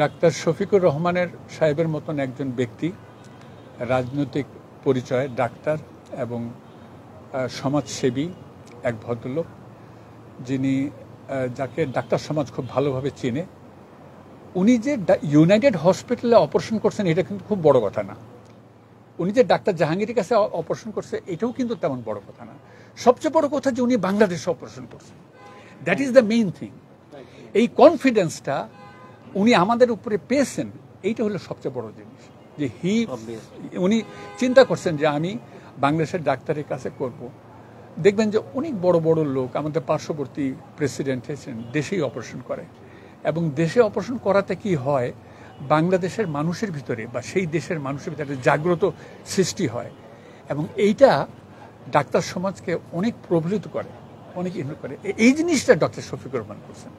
Doctor Shafiqur রহমানের সাহেবের মতন একজন ব্যক্তি, রাজনৈতিক পরিচয় ডাক্তার এবং সমাজসেবী এক ভদ্রলোক, যিনি যাকে ডাক্তার সমাজ খুব ভালোভাবে চেনে। উনি যে ইউনাইটেড হসপিটালে অপারেশন করছেন এটা কিন্তু খুব বড় কথা না। উনি যে ডাক্তার জাহাঙ্গীরের কাছে অপারেশন করছে এটাও কিন্তু তেমন বড় কথা না। সবচেয়ে বড় কথা যে উনি বাংলাদেশে অপারেশন করছেন, that is the main thing. এই কনফিডেন্সটা উনি আমাদের উপরে পেয়েছেন, এইটা হলো সবচেয়ে বড় জিনিস। যে উনি চিন্তা করছেন যে আমি বাংলাদেশের ডাক্তারের কাছে করব। দেখবেন যে অনেক বড় বড় লোক আমাদের পার্শ্ববর্তী প্রেসিডেন্ট হয়েছেন দেশেই অপারেশন করে, এবং দেশে অপারেশন করাতে কি হয়, বাংলাদেশের মানুষের ভিতরে বা সেই দেশের মানুষের ভিতরে জাগ্রত সৃষ্টি হয়, এবং এইটা ডাক্তার সমাজকে অনেক প্রভাবিত করে, অনেক ইনভলভ করে। এই জিনিসটা ডক্টর শফিকুর রহমান করছেন।